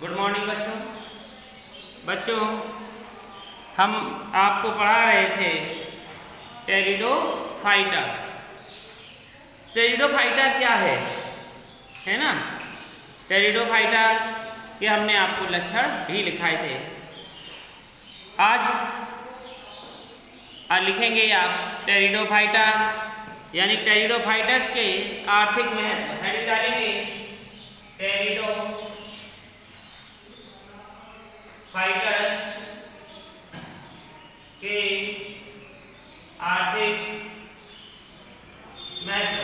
Good morning बच्चों हम आपको पढ़ा रहे थे टेरिडोफाइटा। टेरिडोफाइटा क्या है ना। टेरिडोफाइटा के हमने आपको लक्षण भी लिखाए थे। आज लिखेंगे आप टेरिडोफाइटा यानी टेरिडोफाइटस के आर्थिक महत्व। हेडिंग डालेंगे टेरिडोफाइटस के आर्थिक महत्व।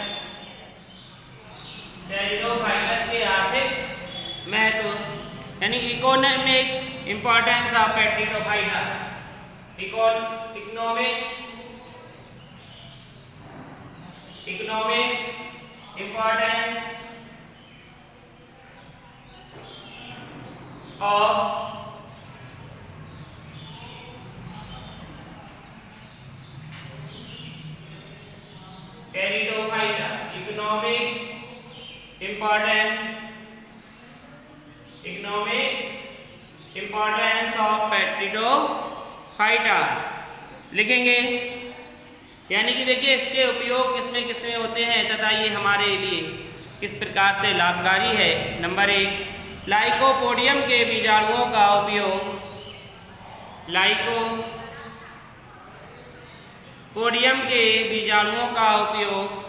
टेरिडोफाइटस के आर्थिक महत्व यानी economics importance of pteridophyta. Economics importance of pteridophyta. Economic importance of pteridophyta लिखेंगे। यानी कि देखिए इसके उपयोग किसमें किसमें होते हैं तथा ये हमारे लिए किस प्रकार से लाभकारी है। नंबर 1, लाइकोपोडियम के बीजाणुओं का उपयोग। लाइकोपोडियम के बीजाणुओं का उपयोग।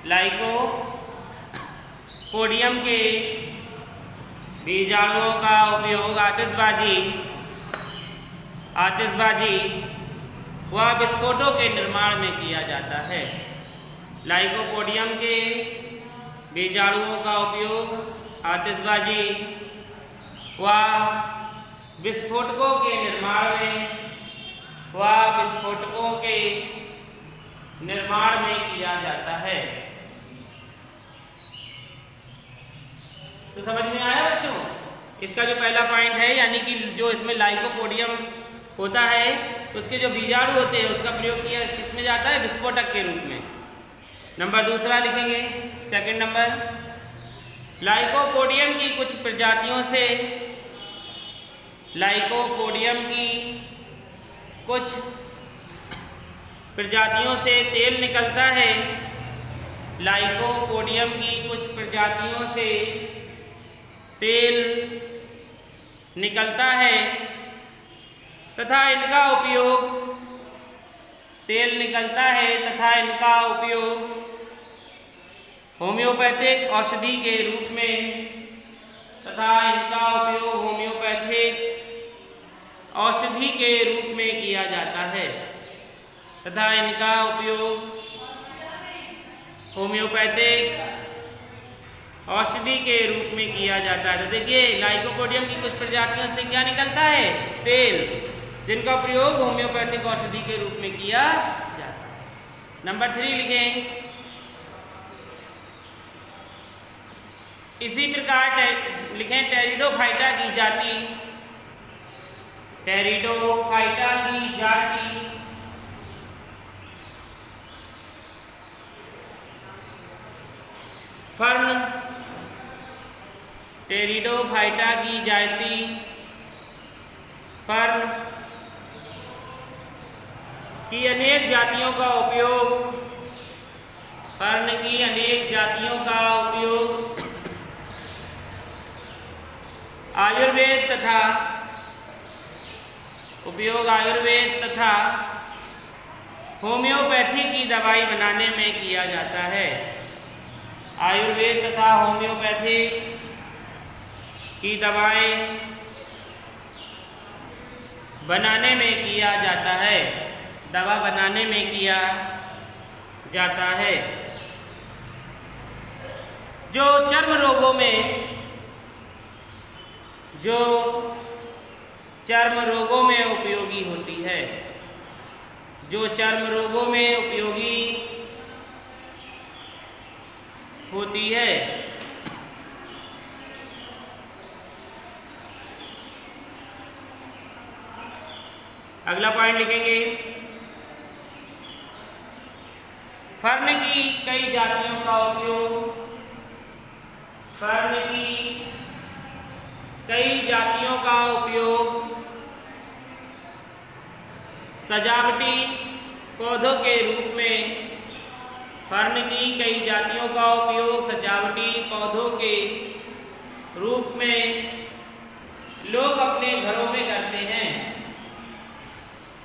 लाइकोपोडियम के बीजाणुओं का उपयोग आतिशबाजी व विस्फोटों के निर्माण में किया जाता है। लाइकोपोडियम के बीजाणुओं का उपयोग आतिशबाजी व विस्फोटकों के निर्माण में किया जाता है। तो समझ में आया बच्चों। इसका जो पहला पॉइंट है यानी कि जो इसमें लाइकोपोडियम होता है उसके जो बीजाणु होते हैं उसका प्रयोग किया किसमें जाता है, विस्फोटक के रूप में। नंबर 2 लिखेंगे, सेकंड नंबर, लाइकोपोडियम की कुछ प्रजातियों से तेल निकलता है। लाइकोपोडियम की कुछ प्रजातियों से तेल निकलता है तथा इनका उपयोग होम्योपैथिक औषधि के रूप में किया जाता है। तो देखिए लाइकोपोडियम की कुछ प्रजातियों से क्या निकलता है, तेल, जिनका प्रयोग होम्योपैथिक औषधि के रूप में किया जाता है। नंबर 3 लिखें, इसी प्रकार लिखें टेरिडोफाइटा की जाति। फर्न टेरिडोफाइटा की जाति फर्न की अनेक जातियों का उपयोग आयुर्वेद तथा होम्योपैथी की दवाई बनाने में किया जाता है। आयुर्वेद तथा होम्योपैथी की दवाई बनाने में किया जाता है। जो चर्म रोगों में उपयोगी होती है। अगला पॉइंट लिखेंगे, फर्न की कई जातियों का उपयोग फर्न की का उपयोग सजावटी पौधों के रूप में, फर्न की कई जातियों का उपयोग सजावटी पौधों के रूप में लोग अपने घरों में करते हैं,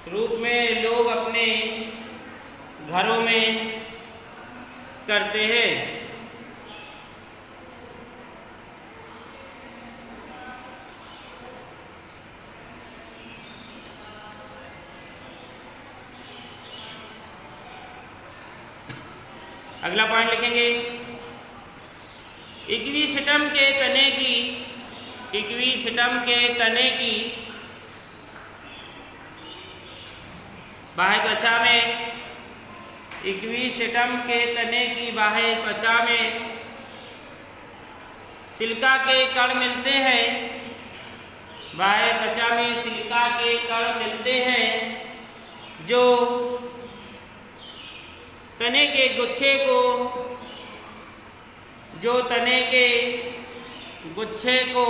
रूप में लोग अपने घरों में करते हैं। अगला पॉइंट लिखेंगे, इक्विसेटम के तने की, इक्विसेटम के तने की बाह्य त्वचा में, इक्विसेटम के तने की बाह्य त्वचा में सिलिका के कण मिलते हैं, बाह्य त्वचा में सिलिका के कण मिलते हैं जो तने के गुच्छे को, जो तने के गुच्छे को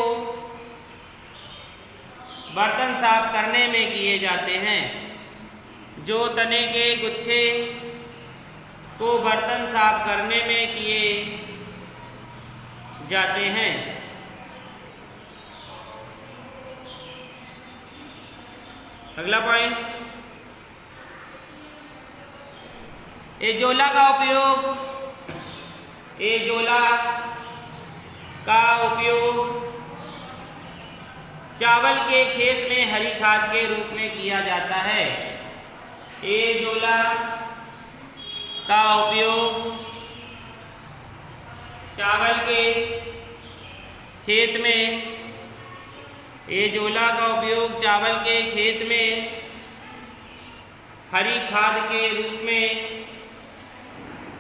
बर्तन साफ करने में किए जाते हैं, जो तने के गुच्छे को बर्तन साफ करने में किए जाते हैं। अगला पॉइंट, एजोला का उपयोग, एजोला का उपयोग चावल के खेत में हरी खाद के रूप में किया जाता है। एजोला का उपयोग चावल के खेत में, एजोला का उपयोग चावल के खेत में हरी खाद के रूप में,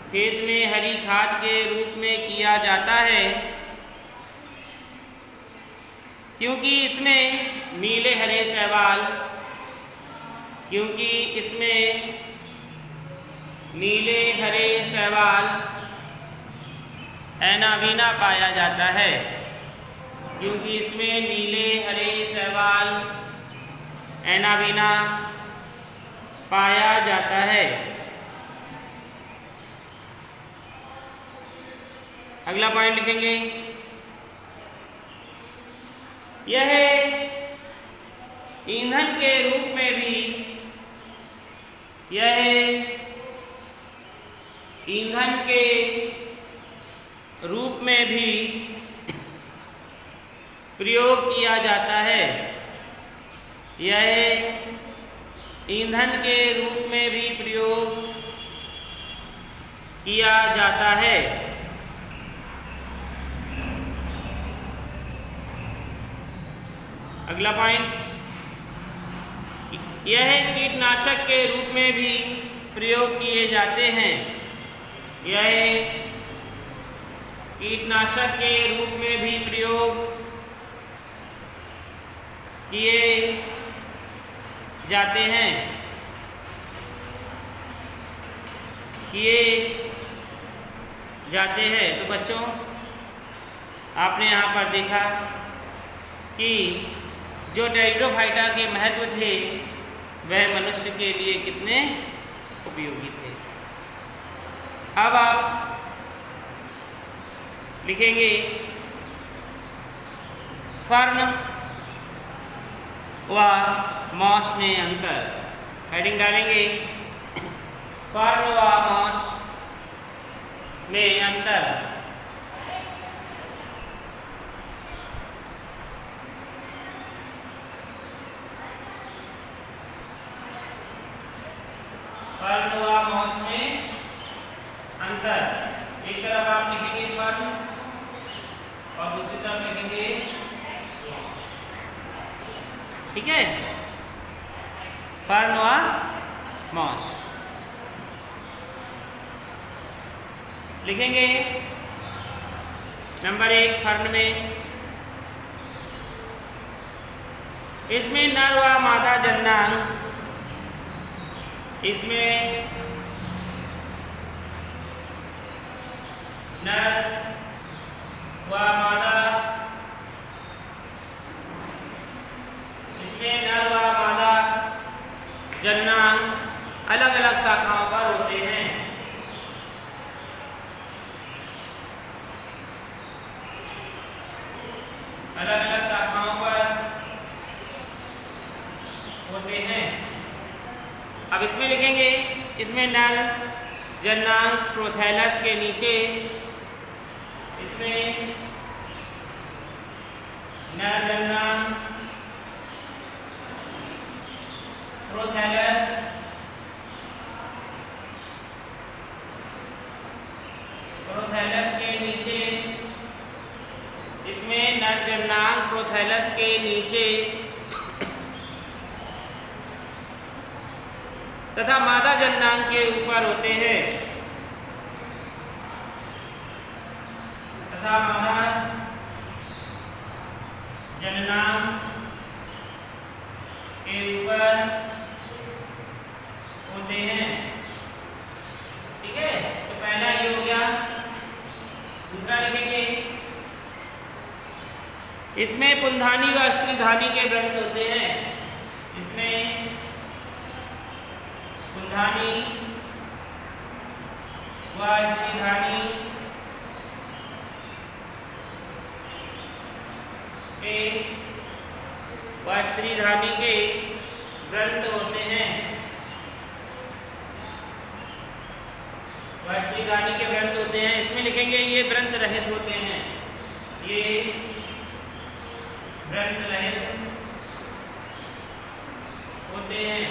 खेत में हरी खाद के रूप में किया जाता है, क्योंकि इसमें नीले हरे शैवाल, क्योंकि इसमें नीले हरे शैवाल एनाबीना पाया जाता है, क्योंकि इसमें नीले हरे शैवाल एनाबीना पाया जाता है। अगला पॉइंट लिखेंगे, यह ईंधन के रूप में भी, यह ईंधन के रूप में भी प्रयोग किया जाता है, यह ईंधन के रूप में भी प्रयोग किया जाता है। अगला पॉइंट, यह कीटनाशक के रूप में भी प्रयोग किए जाते हैं, यह कीटनाशक के रूप में भी प्रयोग किए जाते हैं, किए जाते हैं। तो बच्चों, आपने यहाँ पर देखा कि जो टेरिडोफाइटा के महत्व थे वह मनुष्य के लिए कितने उपयोगी थे। अब आप लिखेंगे फर्न व मॉस में अंतर, हेडिंग डालेंगे फर्न व मॉस में अंतर। फर्न व मॉस में अंतर, एक तरफ आप लिखेंगे फर्न और दूसरी तरफ लिखेंगे मॉस, ठीक है। फर्न व मॉस लिखेंगे। नंबर 1, फर्न में इसमें नर व मादा जननांग, इसमें नर व मादा अलग अलग शाखाओं पर होते हैं। अलग अलग शाखाओं पर होते हैं। अब इसमें लिखेंगे, इसमें नर जननांग प्रोथैलस के नीचे, इसमें नर जननांग प्रोथैलस के नीचे, इसमें नर जननांग प्रोथैलस के नीचे तथा मादा जननांग के ऊपर होते हैं, तथा मादा जननांग के ऊपर होते हैं। ठीक है, तो पहला ये हो गया। दूसरा लिखेंगे, इसमें पुंधानी व स्त्रीधानी के व्रत होते हैं। इसमें पुंधानी व स्त्रीधानी के व्रत होते हैं। स्त्रीधानी के व्रत होते हैं। इसमें लिखेंगे ये व्रत रहित होते हैं। ये व्रत रहित होते हैं।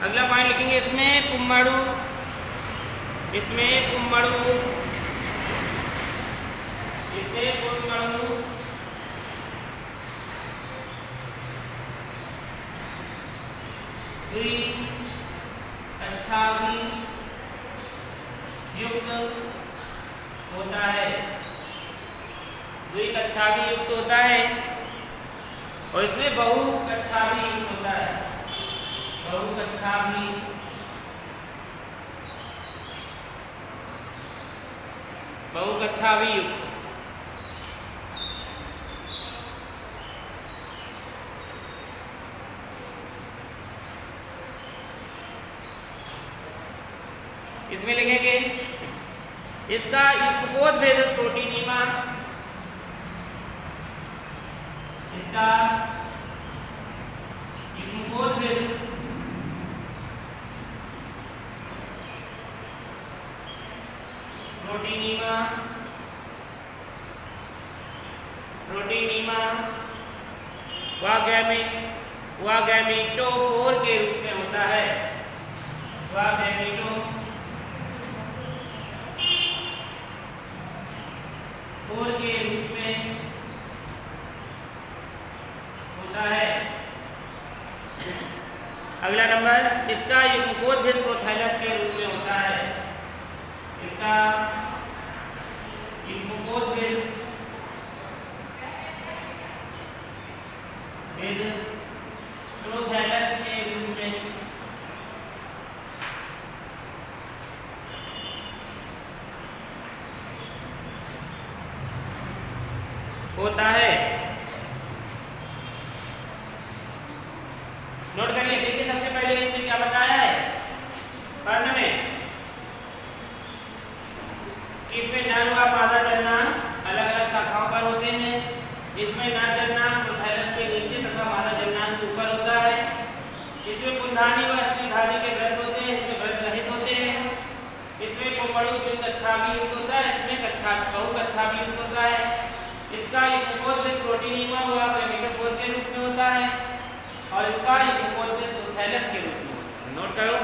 अगला पॉइंट लिखेंगे, इसमें पुम्मड़ू, इसमें पुम्मड़ू अच्छा भी युक्त होता है। द्विकक्षा भी युक्त होता है और इसमें बहुकक्षा भी युक्त होता है। बहुकक्षा भी युक्त। इसमें लिखेंगे, इसका युग्मकोद भेद प्रोटीनीमा, इसका युग्मकोद भेद प्रोटीनीमा व गैमीटोफोर के रूप में होता है। व गैमीटोफोर के रूप में होता है। अगला नंबर, इसका युग्मकोद भेद प्रोथैलस के रूप में होता है। इसका युग्मकोद भेद प्रोथैलस के रूप में होता है। नोट करिए, देखिए सबसे पहले इसमें क्या बताया है पढ़ने में, इसमें नर व मादा जननांग अलग अलग शाखाओं पर होते हैं। इसमें नर जननांग प्रोथैलस के नीचे तथा मादा जननांग के ऊपर होता है। इसमें पुंधानी व स्त्रीधानी के व्रत होते हैं। इसमें व्रत रहित होते हैं। इसमें पुम्मड़ू द्विकक्षा भी युक्त होता है। इसमें बहुकक्षा भी युक्त होता है। इसका युग्मकोद भेद प्रोटीनीमा व गैमीटोफोर के रूप में होता है और इसका युग्मकोद भेद प्रोथैलस के रूप में। नोट करो,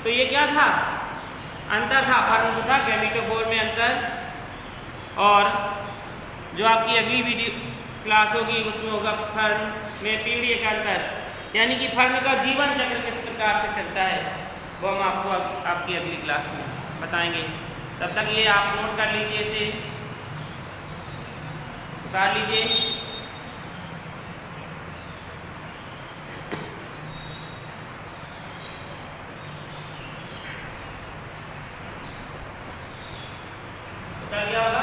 तो ये क्या था, अंतर था, फर्क था गैमीटोफोर में अंतर। और जो आपकी अगली वीडियो क्लास होगी उसमें होगा फर्न में पीढ़ी का अंतर, यानी कि फर्न का जीवन चक्र किस प्रकार से चलता है, वो हम आपको आपकी अगली क्लास में बताएंगे। तब तक ये आप नोट कर लीजिए, इसे उतार लीजिए। उतार दिया होगा।